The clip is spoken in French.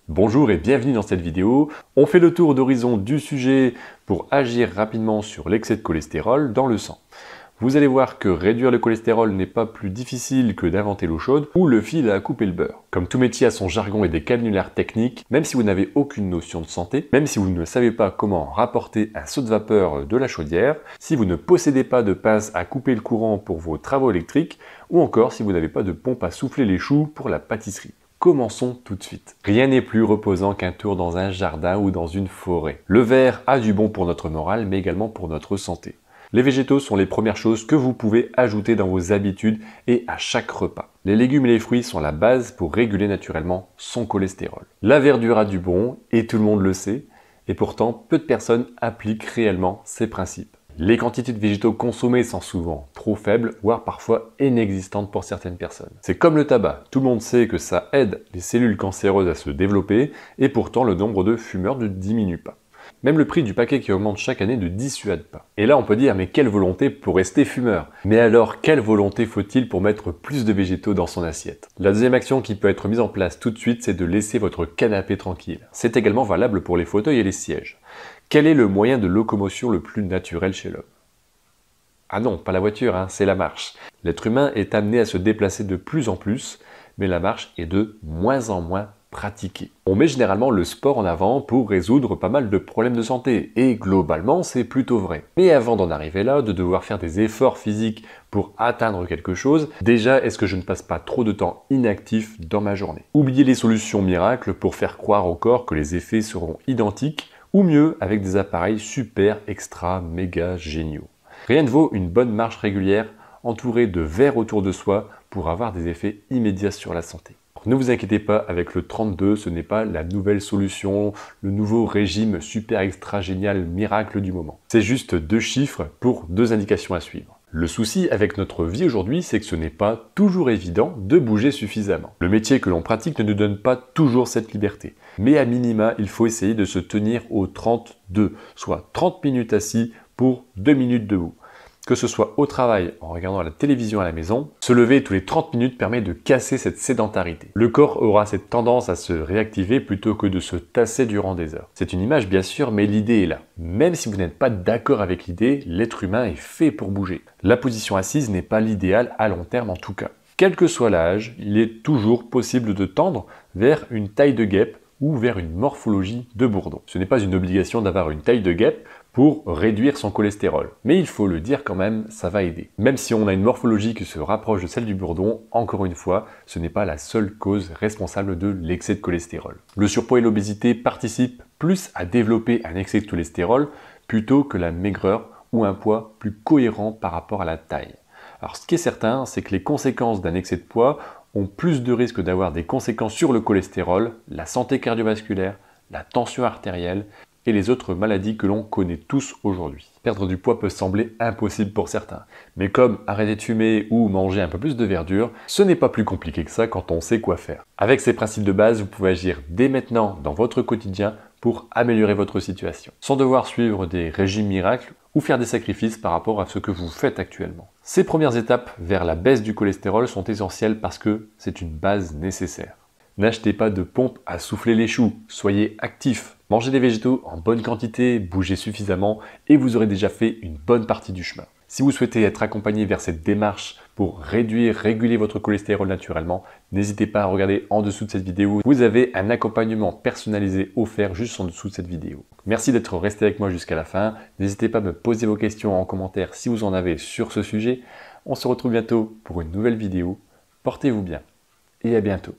Bonjour et bienvenue dans cette vidéo. On fait le tour d'horizon du sujet pour agir rapidement sur l'excès de cholestérol dans le sang. Vous allez voir que réduire le cholestérol n'est pas plus difficile que d'inventer l'eau chaude ou le fil à couper le beurre. Comme tout métier a son jargon et des canulars techniques, même si vous n'avez aucune notion de santé, même si vous ne savez pas comment rapporter un seau de vapeur de la chaudière, si vous ne possédez pas de pince à couper le courant pour vos travaux électriques, ou encore si vous n'avez pas de pompe à souffler les choux pour la pâtisserie. Commençons tout de suite. Rien n'est plus reposant qu'un tour dans un jardin ou dans une forêt. Le vert a du bon pour notre morale, mais également pour notre santé. Les végétaux sont les premières choses que vous pouvez ajouter dans vos habitudes et à chaque repas. Les légumes et les fruits sont la base pour réguler naturellement son cholestérol. La verdure a du bon, et tout le monde le sait, et pourtant peu de personnes appliquent réellement ces principes. Les quantités de végétaux consommés sont souvent trop faibles, voire parfois inexistantes pour certaines personnes. C'est comme le tabac, tout le monde sait que ça aide les cellules cancéreuses à se développer, et pourtant le nombre de fumeurs ne diminue pas. Même le prix du paquet qui augmente chaque année ne dissuade pas. Et là on peut dire mais quelle volonté pour rester fumeur? Mais alors quelle volonté faut-il pour mettre plus de végétaux dans son assiette? La deuxième action qui peut être mise en place tout de suite, c'est de laisser votre canapé tranquille. C'est également valable pour les fauteuils et les sièges. Quel est le moyen de locomotion le plus naturel chez l'homme? Ah non, pas la voiture, c'est la marche. L'être humain est amené à se déplacer de plus en plus, mais la marche est de moins en moins pratiquée. On met généralement le sport en avant pour résoudre pas mal de problèmes de santé, et globalement c'est plutôt vrai. Mais avant d'en arriver là, de devoir faire des efforts physiques pour atteindre quelque chose, déjà est-ce que je ne passe pas trop de temps inactif dans ma journée? Oubliez les solutions miracles pour faire croire au corps que les effets seront identiques, ou mieux avec des appareils super, extra, méga géniaux. Rien ne vaut une bonne marche régulière entourée de verre autour de soi pour avoir des effets immédiats sur la santé. Ne vous inquiétez pas, avec le 32, ce n'est pas la nouvelle solution, le nouveau régime super extra génial miracle du moment. C'est juste 2 chiffres pour 2 indications à suivre. Le souci avec notre vie aujourd'hui, c'est que ce n'est pas toujours évident de bouger suffisamment. Le métier que l'on pratique ne nous donne pas toujours cette liberté. Mais à minima, il faut essayer de se tenir au 32, soit 30 minutes assis pour 2 minutes debout. Que ce soit au travail, en regardant la télévision à la maison, se lever tous les 30 minutes permet de casser cette sédentarité. Le corps aura cette tendance à se réactiver plutôt que de se tasser durant des heures. C'est une image bien sûr, mais l'idée est là. Même si vous n'êtes pas d'accord avec l'idée, l'être humain est fait pour bouger. La position assise n'est pas l'idéal à long terme en tout cas. Quel que soit l'âge, il est toujours possible de tendre vers une taille de guêpe ou vers une morphologie de bourdon. Ce n'est pas une obligation d'avoir une taille de guêpe pour réduire son cholestérol. Mais il faut le dire quand même, ça va aider. Même si on a une morphologie qui se rapproche de celle du bourdon, encore une fois, ce n'est pas la seule cause responsable de l'excès de cholestérol. Le surpoids et l'obésité participent plus à développer un excès de cholestérol plutôt que la maigreur ou un poids plus cohérent par rapport à la taille. Alors ce qui est certain, c'est que les conséquences d'un excès de poids ont plus de risques d'avoir des conséquences sur le cholestérol, la santé cardiovasculaire, la tension artérielle et les autres maladies que l'on connaît tous aujourd'hui. Perdre du poids peut sembler impossible pour certains, mais comme arrêter de fumer ou manger un peu plus de verdure, ce n'est pas plus compliqué que ça quand on sait quoi faire. Avec ces principes de base, vous pouvez agir dès maintenant dans votre quotidien pour améliorer votre situation, sans devoir suivre des régimes miracles ou faire des sacrifices par rapport à ce que vous faites actuellement. Ces premières étapes vers la baisse du cholestérol sont essentielles parce que c'est une base nécessaire. N'achetez pas de pompe à souffler les choux, soyez actif, mangez des végétaux en bonne quantité, bougez suffisamment et vous aurez déjà fait une bonne partie du chemin. Si vous souhaitez être accompagné vers cette démarche pour réguler votre cholestérol naturellement, n'hésitez pas à regarder en dessous de cette vidéo. Vous avez un accompagnement personnalisé offert juste en dessous de cette vidéo. Merci d'être resté avec moi jusqu'à la fin. N'hésitez pas à me poser vos questions en commentaire si vous en avez sur ce sujet. On se retrouve bientôt pour une nouvelle vidéo. Portez-vous bien et à bientôt.